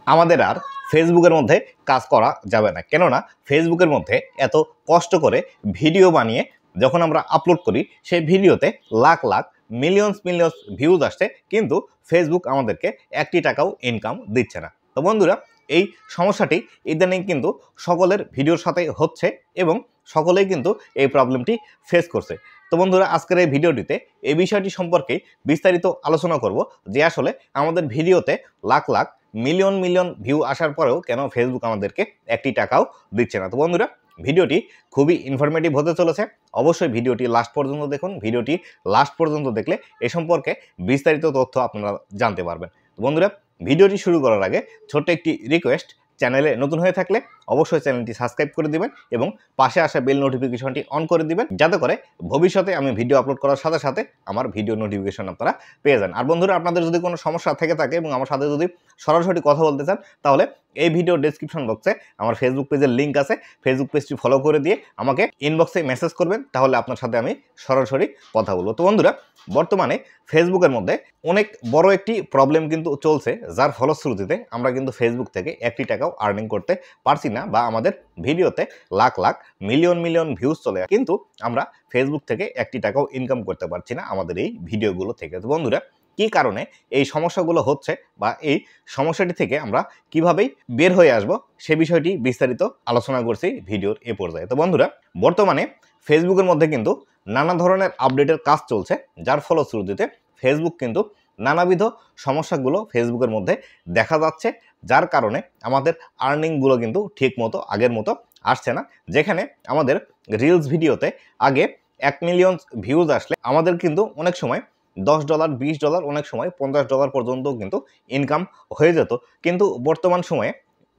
আমাদের আর ফেসবুকের মধ্যে কাজ করা যাবে না, কেননা ফেসবুকের মধ্যে এত কষ্ট করে ভিডিও বানিয়ে যখন আমরা আপলোড করি সেই ভিডিওতে lakh lakh millions millions views আসছে, কিন্তু ফেসবুক আমাদেরকে একটি টাকাও ইনকাম দিচ্ছে না। তো বন্ধুরা, এই সমস্যাটি ইদানিং কিন্তু সকলের ভিডিওর সাথে হচ্ছে এবং সকলেই কিন্তু এই প্রবলেমটি ফেস করছে। তো বন্ধুরা, আজকের এই ভিডিওটিতে এই বিষয়টি সম্পর্কে বিস্তারিত আলোচনা করব যে আসলে আমাদের ভিডিওতে lakh lakh million million view আসার পরেও কেন ফেসবুক আমাদেরকে একটি টাকাও দিচ্ছে না। তো বন্ধুরা, ভিডিওটি খুবই ইনফরমেটিভ হতে চলেছে। অবশ্যই ভিডিওটি লাস্ট পর্যন্ত দেখুন। ভিডিওটি লাস্ট পর্যন্ত দেখলে এ সম্পর্কে বিস্তারিত তথ্য আপনারা জানতে পারবেন। তো বন্ধুরা, ভিডিওটি শুরু করার আগে ছোট্ট একটি রিকোয়েস্ট, চ্যানেলে নতুন হয়ে থাকলে অবশ্যই চ্যানেলটি সাবস্ক্রাইব করে দিবেন এবং পাশে আসা বেল নোটিফিকেশনটি অন করে দিবেন, যাতে করে ভবিষ্যতে আমি ভিডিও আপলোড করার সাথে সাথে আমার ভিডিও নোটিফিকেশন আপনারা পেয়ে যান। আর বন্ধুরা, আপনাদের যদি কোনো সমস্যা থেকে থাকে এবং আমার সাথে যদি সরাসরি কথা বলতে চান, তাহলে এই ভিডিও ডেসক্রিপশন বক্সে আমার ফেসবুক পেজের লিঙ্ক আছে। ফেসবুক পেজটি ফলো করে দিয়ে আমাকে ইনবক্সে মেসেজ করবেন, তাহলে আপনার সাথে আমি সরাসরি কথা বলবো। তো বন্ধুরা, বর্তমানে ফেসবুকের মধ্যে অনেক বড় একটি প্রবলেম কিন্তু চলছে, যার ফলশ্রুতিতে আমরা কিন্তু ফেসবুক থেকে একটি টাকাও আর্নিং করতে পারছি না, বা আমাদের ভিডিওতে lakh lakh million million views চলে, কিন্তু আমরা ফেসবুক থেকে একটি টাকাও ইনকাম করতে পারছি না আমাদের এই ভিডিওগুলো থেকে। তো বন্ধুরা, কী কারণে এই সমস্যাগুলো হচ্ছে বা এই সমস্যাটি থেকে আমরা কিভাবেই বের হয়ে আসব, সে বিষয়টি বিস্তারিত আলোচনা করছি ভিডিওর এ পর্যায়ে। তো বন্ধুরা, বর্তমানে ফেসবুকের মধ্যে কিন্তু নানা ধরনের আপডেটের কাজ চলছে, যার ফলশ্রুতিতে ফেসবুক কিন্তু নানাবিধ সমস্যাগুলো ফেসবুকের মধ্যে দেখা যাচ্ছে, যার কারণে আমাদের আর্নিংগুলো কিন্তু ঠিক মতো আগের মতো আসছে না। যেখানে আমাদের রিলস ভিডিওতে আগে 1 মিলিয়ন ভিউজ আসলে আমাদের কিন্তু অনেক সময় $10, $20, অনেক সময় $50 পর্যন্ত কিন্তু ইনকাম হয়ে যেত, কিন্তু বর্তমান সময়ে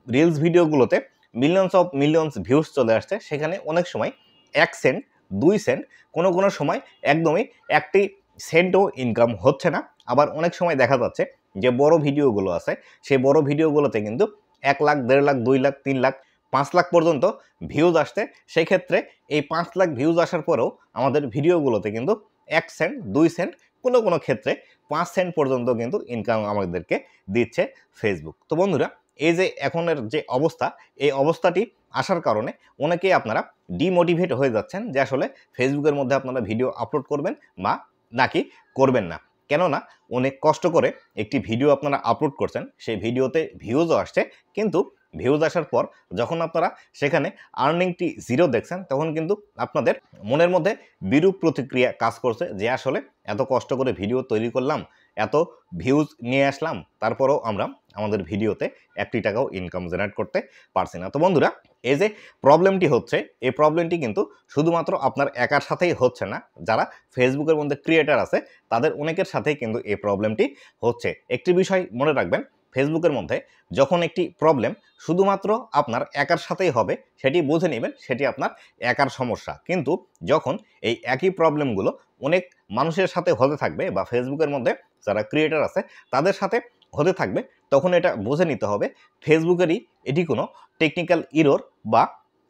রিলস ভিডিওগুলোতে মিলিয়নস অফ মিলিয়নস ভিউজ চলে আসছে। সেখানে অনেক সময় 1 সেন্ট, 2 সেন্ট, কোনো সময় একদমই একটি সেন্টও ইনকাম হচ্ছে না। আবার অনেক সময় দেখা যাচ্ছে যে বড় ভিডিওগুলো আছে, সেই বড় ভিডিওগুলোতে কিন্তু 1 লাখ, 1.5 লাখ, 2 লাখ, 3 লাখ, 5 লাখ পর্যন্ত ভিউজ আসছে। সেই ক্ষেত্রে এই 5 লাখ ভিউজ আসার পরেও আমাদের ভিডিওগুলোতে কিন্তু 1 সেন্ট, 2 সেন্ট, কোনো ক্ষেত্রে 5 সেন্ট পর্যন্ত কিন্তু ইনকাম আমাদেরকে দিচ্ছে ফেসবুক। তো বন্ধুরা, এই যে এখনের যে অবস্থা, এই অবস্থাটি আসার কারণে অনেকেই আপনারা ডিমোটিভেট হয়ে যাচ্ছেন যে আসলে ফেসবুকের মধ্যে আপনারা ভিডিও আপলোড করবেন বা নাকি করবেন না। কেননা অনেক কষ্ট করে একটি ভিডিও আপনারা আপলোড করছেন, সেই ভিডিওতে ভিউজও আসছে, কিন্তু ভিউজ আসার পর যখন আপনারা সেখানে আর্নিংটি জিরো দেখছেন, তখন কিন্তু আপনাদের মনের মধ্যে বিরূপ প্রতিক্রিয়া কাজ করছে যে আসলে এত কষ্ট করে ভিডিও তৈরি করলাম, এত ভিউজ নিয়ে আসলাম, তারপরেও আমরা আমাদের ভিডিওতে একটি টাকাও ইনকাম জেনারেট করতে পারছি না। তো বন্ধুরা, এই যে প্রবলেমটি হচ্ছে, এই প্রবলেমটি কিন্তু শুধুমাত্র আপনার একার সাথেই হচ্ছে না। যারা ফেসবুকের মধ্যে ক্রিয়েটার আছে, তাদের অনেকের সাথেই কিন্তু এই প্রবলেমটি হচ্ছে। একটি বিষয় মনে রাখবেন, ফেসবুকের মধ্যে যখন একটি প্রবলেম শুধুমাত্র আপনার একার সাথেই হবে, সেটি বুঝে নেবেন সেটি আপনার একার সমস্যা। কিন্তু যখন এই একই প্রবলেমগুলো অনেক মানুষের সাথে হতে থাকবে, বা ফেসবুকের মধ্যে যারা ক্রিয়েটার আছে তাদের সাথে হতে থাকবে, তখন এটা বুঝে নিতে হবে ফেসবুকেরই এটি কোনো টেকনিক্যাল ইরর বা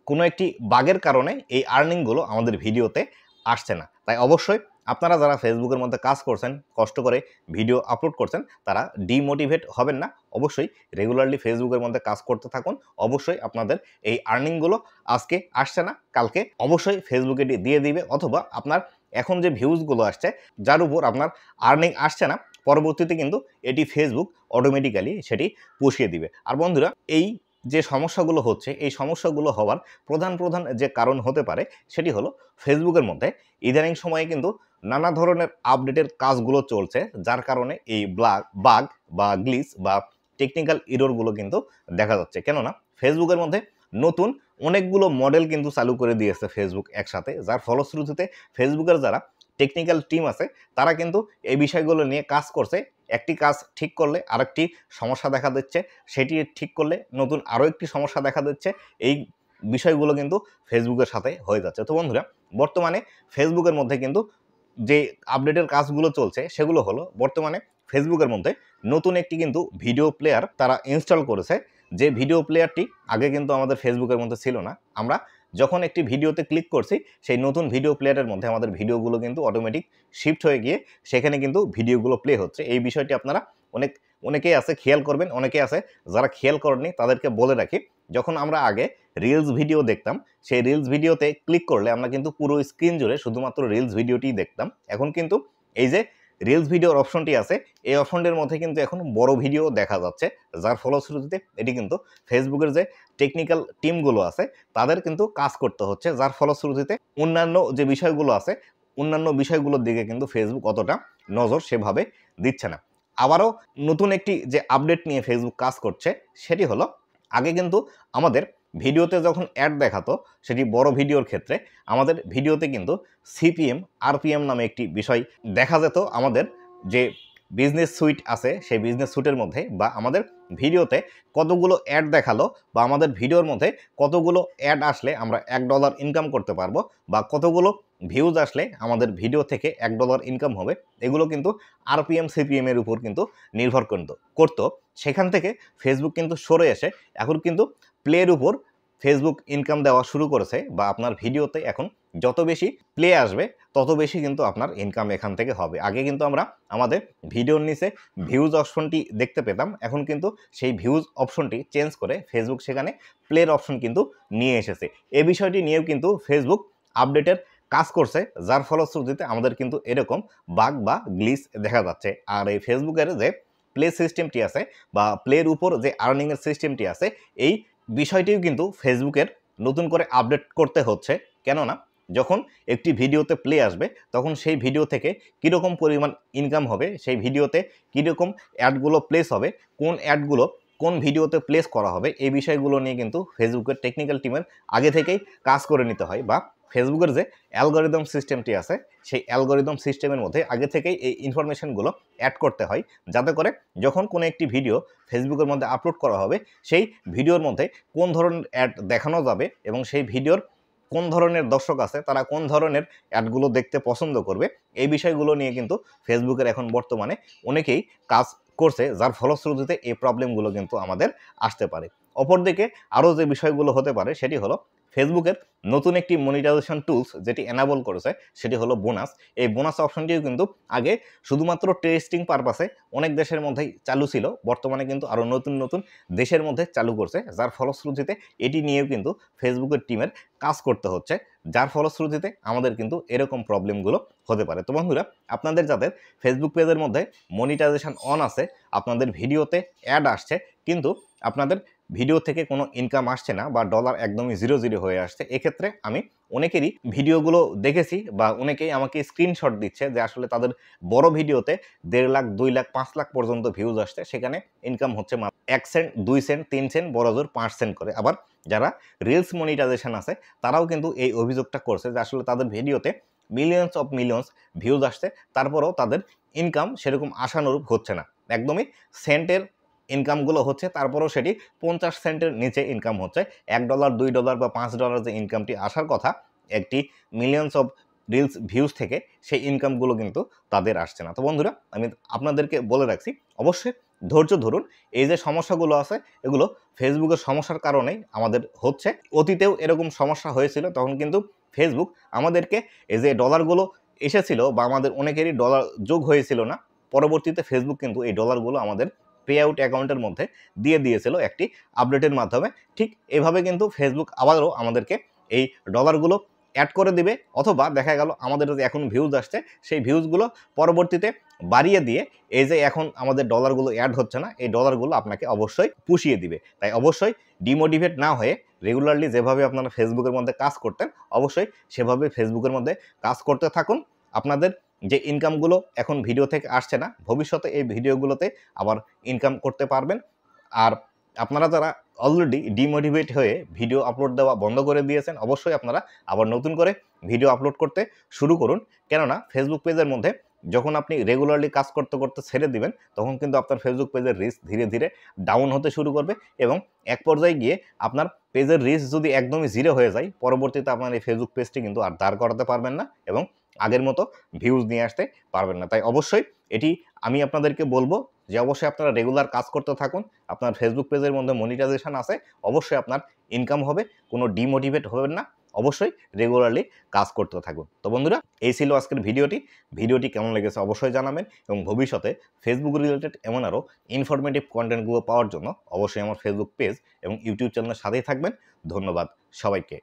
কোনো একটি বাগের কারণে এই আর্নিংগুলো আমাদের ভিডিওতে আসছে না। তাই অবশ্যই আপনারা যারা ফেসবুকের মধ্যে কাজ করছেন, কষ্ট করে ভিডিও আপলোড করছেন, তারা ডিমোটিভেট হবেন না। অবশ্যই রেগুলারলি ফেসবুকের মধ্যে কাজ করতে থাকুন। অবশ্যই আপনাদের এই আর্নিংগুলো আজকে আসছে না, কালকে অবশ্যই ফেসবুকে দিয়ে দিবে, অথবা আপনার এখন যে ভিউজগুলো আসছে, যার উপর আপনার আর্নিং আসছে না, পরবর্তীতে কিন্তু এটি ফেসবুক অটোমেটিক্যালি সেটি পুষিয়ে দিবে। আর বন্ধুরা, এই যে সমস্যাগুলো হচ্ছে, এই সমস্যাগুলো হওয়ার প্রধান যে কারণ হতে পারে, সেটি হলো ফেসবুকের মধ্যে ইদানিং সময়ে কিন্তু নানা ধরনের আপডেটের কাজগুলো চলছে, যার কারণে এই বাগ বা গ্লিচ বা টেকনিক্যাল ইররগুলো কিন্তু দেখা যাচ্ছে। কেননা ফেসবুকের মধ্যে নতুন অনেকগুলো মডেল কিন্তু চালু করে দিয়েছে ফেসবুক একসাথে, যার ফলশ্রুতিতে ফেসবুকের যারা টেকনিক্যাল টিম আছে, তারা কিন্তু এই বিষয়গুলো নিয়ে কাজ করছে। একটি কাজ ঠিক করলে আরেকটি সমস্যা দেখা দিচ্ছে, সেটি ঠিক করলে নতুন আরও একটি সমস্যা দেখা দিচ্ছে। এই বিষয়গুলো কিন্তু ফেসবুকের সাথে হয়ে যাচ্ছে। তো বন্ধুরা, বর্তমানে ফেসবুকের মধ্যে কিন্তু যে আপডেটের কাজগুলো চলছে, সেগুলো হলো বর্তমানে ফেসবুকের মধ্যে নতুন একটি কিন্তু ভিডিও প্লেয়ার তারা ইনস্টল করেছে, যে ভিডিও প্লেয়ারটি আগে কিন্তু আমাদের ফেসবুকের মধ্যে ছিল না। আমরা যখন একটি ভিডিওতে ক্লিক করছি, সেই নতুন ভিডিও প্লেয়ারের মধ্যে আমাদের ভিডিওগুলো কিন্তু অটোমেটিক শিফট হয়ে গিয়ে সেখানে কিন্তু ভিডিওগুলো প্লে হচ্ছে। এই বিষয়টি আপনারা অনেক অনেকেই আছে খেয়াল করবেন, অনেকেই আছে যারা খেয়াল করেননি তাদেরকে বলে রাখি, যখন আমরা আগে রিলস ভিডিও দেখতাম, সেই রিলস ভিডিওতে ক্লিক করলে আমরা কিন্তু পুরো স্ক্রিন জুড়ে শুধুমাত্র রিলস ভিডিওটিই দেখতাম। এখন কিন্তু এই যে রিলস ভিডিওর অপশনটি আছে, এই অপশনটির মধ্যে কিন্তু এখন বড় ভিডিও দেখা যাচ্ছে, যার ফলশ্রুতিতে এটি কিন্তু ফেসবুকের যে টেকনিক্যাল টিমগুলো আছে তাদের কিন্তু কাজ করতে হচ্ছে, যার ফলশ্রুতিতে অন্যান্য যে বিষয়গুলো আছে অন্যান্য বিষয়গুলোর দিকে কিন্তু ফেসবুক অতটা নজর সেভাবে দিচ্ছে না। আবারও নতুন একটি যে আপডেট নিয়ে ফেসবুক কাজ করছে সেটি হলো, আগে কিন্তু আমাদের ভিডিওতে যখন অ্যাড দেখাতো, সেটি বড় ভিডিওর ক্ষেত্রে আমাদের ভিডিওতে কিন্তু সিপিএম আরপিএম নামে একটি বিষয় দেখা যেত। আমাদের যে বিজনেস সুইট আছে সেই বিজনেস সুইটের মধ্যে, বা আমাদের ভিডিওতে কতগুলো অ্যাড দেখালো, বা আমাদের ভিডিওর মধ্যে কতগুলো অ্যাড আসলে আমরা $1 ইনকাম করতে পারবো, বা কতগুলো ভিউজ আসলে আমাদের ভিডিও থেকে $1 ইনকাম হবে, এগুলো কিন্তু আরপিএম সিপিএম এর উপর কিন্তু নির্ভর করতো। সেখান থেকে ফেসবুক কিন্তু সরে এসে এখন কিন্তু প্লের উপর ফেসবুক ইনকাম দেওয়া শুরু করেছে, বা আপনার ভিডিওতে এখন যত বেশি প্লে আসবে তত বেশি কিন্তু আপনার ইনকাম এখান থেকে হবে। আগে কিন্তু আমরা আমাদের ভিডিওর নিচে ভিউজ অপশনটি দেখতে পেতাম, এখন কিন্তু সেই ভিউজ অপশনটি চেঞ্জ করে ফেসবুক সেখানে প্লের অপশন কিন্তু নিয়ে এসেছে। এই বিষয়টি নিয়েও কিন্তু ফেসবুক আপডেটের কাজ করছে, যার ফলশ্রুতিতে আমাদের কিন্তু এরকম বাগ বা গ্লিচ দেখা যাচ্ছে। আর এই ফেসবুকের যে প্লে সিস্টেমটি আছে, বা প্লের উপর যে আর্নিংয়ের সিস্টেমটি আছে, এই বিষয়টিও কিন্তু ফেসবুকের নতুন করে আপডেট করতে হচ্ছে। কেননা যখন একটি ভিডিওতে প্লে আসবে তখন সেই ভিডিও থেকে কীরকম পরিমাণ ইনকাম হবে, সেই ভিডিওতে কীরকম অ্যাডগুলো প্লেস হবে, কোন অ্যাডগুলো কোন ভিডিওতে প্লেস করা হবে, এই বিষয়গুলো নিয়ে কিন্তু ফেসবুকের টেকনিক্যাল টিমের আগে থেকেই কাজ করে নিতে হয়, বা ফেসবুকের যে অ্যালগরিদম সিস্টেমটি আছে সেই অ্যালগরিদম সিস্টেমের মধ্যে আগে থেকেই এই ইনফরমেশনগুলো অ্যাড করতে হয়, যাতে করে যখন কোনো একটি ভিডিও ফেসবুকের মধ্যে আপলোড করা হবে সেই ভিডিওর মধ্যে কোন ধরনের অ্যাড দেখানো যাবে, এবং সেই ভিডিওর কোন ধরনের দর্শক আছে তারা কোন ধরনের অ্যাডগুলো দেখতে পছন্দ করবে, এই বিষয়গুলো নিয়ে কিন্তু ফেসবুকের এখন বর্তমানে অনেকেই কাজ করছে, যার ফলশ্রুতিতে এই প্রবলেমগুলো কিন্তু আমাদের আসতে পারে। অপরদিকে আরও যে বিষয়গুলো হতে পারে সেটি হলো, ফেসবুকের নতুন একটি মনিটাইজেশন টুলস যেটি এনাবল করেছে সেটি হলো বোনাস। এই বোনাস অপশনটিও কিন্তু আগে শুধুমাত্র টেস্টিং পারপাসে অনেক দেশের মধ্যেই চালু ছিল, বর্তমানে কিন্তু আরও নতুন নতুন দেশের মধ্যে চালু করছে, যার ফলশ্রুতিতে এটি নিয়েও কিন্তু ফেসবুকের টিমের কাজ করতে হচ্ছে, যার ফলশ্রুতিতে আমাদের কিন্তু এরকম প্রবলেমগুলো হতে পারে। তো বন্ধুরা, আপনাদের যাদের ফেসবুক পেজের মধ্যে মনিটাইজেশন অন আছে, আপনাদের ভিডিওতে অ্যাড আসছে কিন্তু আপনাদের ভিডিও থেকে কোনো ইনকাম আসছে না, বা ডলার একদমই জিরো জিরো হয়ে আসছে, এক্ষেত্রে আমি অনেকেরই ভিডিওগুলো দেখেছি, বা অনেকেই আমাকে স্ক্রিনশট দিচ্ছে যে আসলে তাদের বড় ভিডিওতে 1.5 লাখ 2 লাখ 5 লাখ পর্যন্ত ভিউজ আসছে, সেখানে ইনকাম হচ্ছে 1 সেন্ট 2 সেন্ট 3 সেন্ট বড়জোর 5 সেন্ট করে। আবার যারা রিলস মনিটাইজেশন আছে তারাও কিন্তু এই অভিযোগটা করছে যে আসলে তাদের ভিডিওতে মিলিয়নস অফ মিলিয়নস ভিউজ আসছে, তারপরেও তাদের ইনকাম সেরকম আশানুরূপ হচ্ছে না, একদমই সেন্টের ইনকামগুলো হচ্ছে, তারপরেও সেটি 50 সেন্টের নিচে ইনকাম হচ্ছে। $1 $2 বা $5 যে ইনকামটি আসার কথা একটি মিলিয়নস অফ রিলস ভিউজ থেকে, সেই ইনকামগুলো কিন্তু তাদের আসছে না। তো বন্ধুরা, আমি আপনাদেরকে বলে রাখছি, অবশ্যই ধৈর্য ধরুন। এই যে সমস্যাগুলো আছে এগুলো ফেসবুকের সমস্যার কারণেই আমাদের হচ্ছে। অতীতেও এরকম সমস্যা হয়েছিল, তখন কিন্তু ফেসবুক আমাদেরকে এই যে ডলারগুলো এসেছিল, বা আমাদের অনেকেরই ডলার যোগ হয়েছিল না, পরবর্তীতে ফেসবুক কিন্তু এই ডলারগুলো আমাদের পে আউট অ্যাকাউন্টের মধ্যে দিয়ে দিয়েছিল একটি আপডেটের মাধ্যমে। ঠিক এভাবে কিন্তু ফেসবুক আবারও আমাদেরকে এই ডলারগুলো অ্যাড করে দিবে, অথবা দেখা গেল আমাদের যে এখন ভিউজ আসছে সেই ভিউজগুলো পরবর্তীতে বাড়িয়ে দিয়ে এই যে এখন আমাদের ডলারগুলো অ্যাড হচ্ছে না, এই ডলারগুলো আপনাকে অবশ্যই পুষিয়ে দিবে। তাই অবশ্যই ডিমোটিভেট না হয়ে রেগুলারলি যেভাবে আপনারা ফেসবুকের মধ্যে কাজ করতেন অবশ্যই সেভাবে ফেসবুকের মধ্যে কাজ করতে থাকুন। আপনাদের যে ইনকামগুলো এখন ভিডিও থেকে আসছে না, ভবিষ্যতে এই ভিডিওগুলোতে আবার ইনকাম করতে পারবেন। আর আপনারা যারা অলরেডি ডিমোটিভেট হয়ে ভিডিও আপলোড দেওয়া বন্ধ করে দিয়েছেন, অবশ্যই আপনারা আবার নতুন করে ভিডিও আপলোড করতে শুরু করুন। কেননা ফেসবুক পেজের মধ্যে যখন আপনি রেগুলারলি কাজ করতে করতে ছেড়ে দিবেন, তখন কিন্তু আপনার ফেসবুক পেজের রিচ ধীরে ধীরে ডাউন হতে শুরু করবে, এবং এক পর্যায়ে গিয়ে আপনার পেজের রিচ যদি একদমই জিরো হয়ে যায়, পরবর্তীতে আপনার এই ফেসবুক পেজটি কিন্তু আর দাঁড় করাতে পারবেন না, এবং আগের মতো ভিউজ নিয়ে আসতে পারবেন না। তাই অবশ্যই এটি আমি আপনাদেরকে বলবো যে অবশ্যই আপনারা রেগুলার কাজ করতে থাকুন। আপনার ফেসবুক পেজের মধ্যে মনিটাইজেশন আছে, অবশ্যই আপনার ইনকাম হবে, কোনো ডিমোটিভেট হবেন না। অবশ্যই রেগুলারলি কাজ করতে থাকুন। তো বন্ধুরা, এই ছিল আজকের ভিডিওটি কেমন লেগেছে অবশ্যই জানাবেন এবং ভবিষ্যতে ফেসবুক রিলেটেড এমন আরও ইনফরমেটিভ কন্টেন্টগুলো পাওয়ার জন্য অবশ্যই আমার ফেসবুক পেজ এবং ইউটিউব চ্যানেলের সাথেই থাকবেন। ধন্যবাদ সবাইকে।